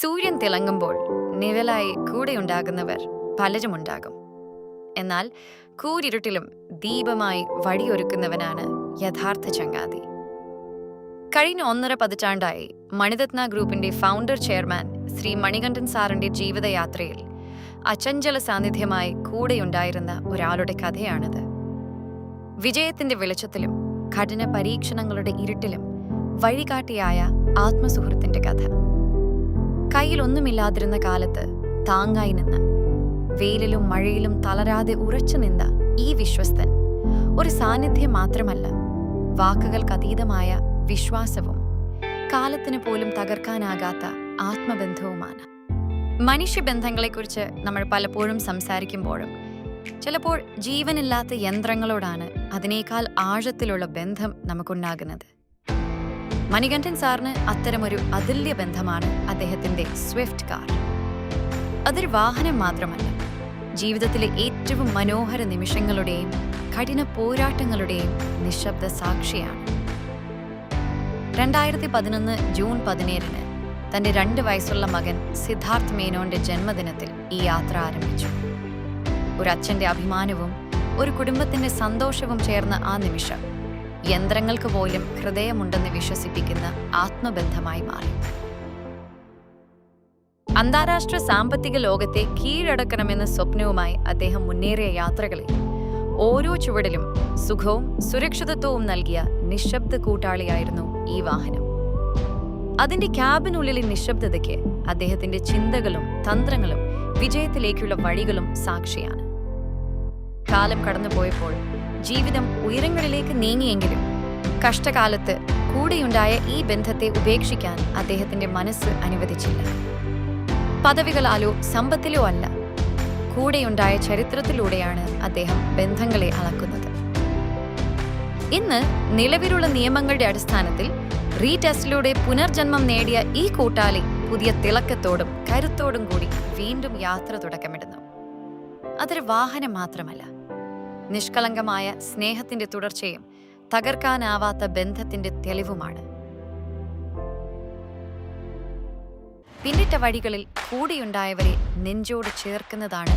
സൂര്യൻ തിളങ്ങുമ്പോൾ നിഴലായി കൂടെയുണ്ടാകുന്നവർ പലരുമുണ്ടാകും. എന്നാൽ കൂരിരുട്ടിലും ദീപമായി വഴിയൊരുക്കുന്നവനാണ് യഥാർത്ഥ ചങ്ങാതി. കഴിഞ്ഞ 1.5 പതിറ്റാണ്ടായി മണിരത്ന ഗ്രൂപ്പിന്റെ ഫൗണ്ടർ ചെയർമാൻ ശ്രീ മണികണ്ഠൻ സാറിന്റെ ജീവിതയാത്രയിൽ അചഞ്ചല സാന്നിധ്യമായി കൂടെയുണ്ടായിരുന്ന ഒരാളുടെ കഥയാണിത്. വിജയത്തിന്റെ വെളിച്ചത്തിലും കഠിന പരീക്ഷണങ്ങളുടെ ഇരുട്ടിലും വഴികാട്ടിയായ ആത്മസുഹൃത്തിന്റെ കഥ. കയ്യിലൊന്നുമില്ലാതിരുന്ന കാലത്ത് താങ്ങായി നിന്ന് വെയിലിലും മഴയിലും തളരാതെ ഉറച്ചു നിന്ന ഈ വിശ്വസ്തൻ ഒരു സാന്നിധ്യം മാത്രമല്ല, വാക്കുകൾക്കതീതമായ വിശ്വാസവും കാലത്തിന് പോലും തകർക്കാനാകാത്ത ആത്മബന്ധവുമാണ്. മനുഷ്യബന്ധങ്ങളെക്കുറിച്ച് നമ്മൾ പലപ്പോഴും സംസാരിക്കുമ്പോഴും ചിലപ്പോൾ ജീവനില്ലാത്ത യന്ത്രങ്ങളോടാണ് അതിനേക്കാൾ ആഴത്തിലുള്ള ബന്ധം നമുക്കുണ്ടാകുന്നത്. മണികണ്ഠൻ സാറിന് അത്തരമൊരു അതുല്യ ബന്ധമാണ് അദ്ദേഹത്തിന്റെ സ്വിഫ്റ്റ് കാർ. അതൊരു വാഹനം മാത്രമല്ല, ജീവിതത്തിലെ ഏറ്റവും മനോഹര നിമിഷങ്ങളുടെയും കഠിന പോരാട്ടങ്ങളുടെയും നിശബ്ദ സാക്ഷിയാണ്. 2011 ജൂൺ 17 തന്റെ 2 വയസ്സുള്ള മകൻ സിദ്ധാർത്ഥ് മേനോന്റെ ജന്മദിനത്തിൽ ഈ യാത്ര ആരംഭിച്ചു. ഒരു അച്ഛന്റെ അഭിമാനവും ഒരു കുടുംബത്തിന്റെ സന്തോഷവും ചേർന്ന ആ നിമിഷം യന്ത്രങ്ങൾക്ക് പോലും ഹൃദയമുണ്ടെന്ന് വിശ്വസിപ്പിക്കുന്ന ആത്മബന്ധമായി മാറി. അന്താരാഷ്ട്ര സാമ്പത്തിക ലോകത്തെ കീഴടക്കണമെന്ന സ്വപ്നവുമായി അദ്ദേഹം മുന്നേറിയ യാത്രകളിൽ ഓരോ ചുവടിലും സുഖവും സുരക്ഷിതത്വവും നൽകിയ നിശബ്ദ കൂട്ടാളിയായിരുന്നു ഈ വാഹനം. അതിന്റെ ക്യാബിനുള്ളിലെ നിശബ്ദതയ്ക്ക് അദ്ദേഹത്തിന്റെ ചിന്തകളും തന്ത്രങ്ങളും വിജയത്തിലേക്കുള്ള വഴികളും സാക്ഷിയാണ്. കാലം കടന്നുപോയപ്പോൾ ജീവിതം ഉയരങ്ങളിലേക്ക് നീങ്ങിയെങ്കിലും കഷ്ടകാലത്ത് കൂടെയുണ്ടായ ഈ ബന്ധത്തെ ഉപേക്ഷിക്കാൻ അദ്ദേഹത്തിന്റെ മനസ്സ് അനുവദിച്ചില്ല. പദവികളാലോ സമ്പത്തിലോ അല്ല, കൂടെയുണ്ടായ ചരിത്രത്തിലൂടെയാണ് അദ്ദേഹം ബന്ധങ്ങളെ അളക്കുന്നത്. ഇന്ന് നിലവിലുള്ള നിയമങ്ങളുടെ അടിസ്ഥാനത്തിൽ റീടെസ്റ്റിലൂടെ പുനർജന്മം നേടിയ ഈ കൂട്ടാളി പുതിയ തിളക്കത്തോടും കരുത്തോടും കൂടി വീണ്ടും യാത്ര തുടക്കമിടുന്നു. അതൊരു വാഹനം മാത്രമല്ല, നിഷ്കളങ്കമായ സ്നേഹത്തിന്റെ തുടർച്ചയും തകർക്കാനാവാത്ത ബന്ധത്തിന്റെ തെളിവുമാണ്. പിന്നിട്ട വഴികളിൽ കൂടെയുണ്ടായവരെ നെഞ്ചോട് ചേർക്കുന്നതാണ്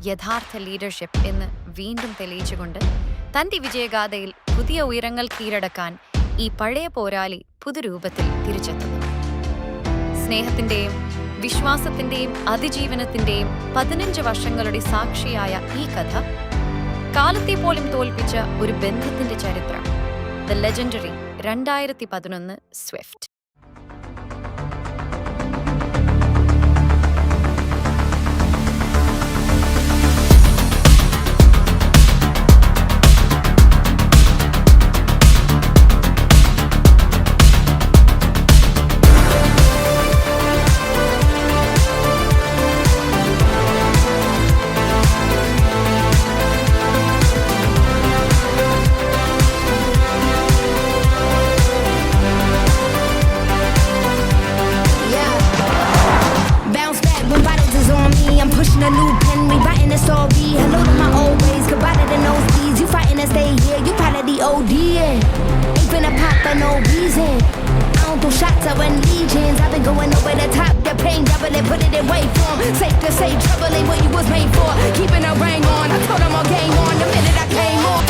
യഥാർത്ഥ ലീഡർഷിപ്പ് എന്ന് വീണ്ടും തെളിയിച്ചുകൊണ്ട് തന്റെ വിജയഗാഥയിൽ പുതിയ ഉയരങ്ങൾ കീഴടക്കാൻ ഈ പഴയ പോരാളി പുതുരൂപത്തിൽ തിരിച്ചെത്തുന്നു. സ്നേഹത്തിന്റെയും വിശ്വാസത്തിന്റെയും അതിജീവനത്തിന്റെയും 15 വർഷങ്ങളുടെ സാക്ഷിയായ ഈ കഥ കാലത്തെ പോലും തോൽപ്പിച്ച ഒരു ബന്ധത്തിന്റെ ചരിത്രം. The legendary 2011 Swift. A new pen, rewriting the story. Hello to my old ways, goodbye to the nosebleeds. You fighting to stay here, you part of the OD. Ain't finna pop for no reason. I don't do shots, I run legions. I've been going over the top, the pain double it, put it in wait form. Safe to say, trouble ain't what you was made for. Keeping a ring on, I told them all game on the minute I came on.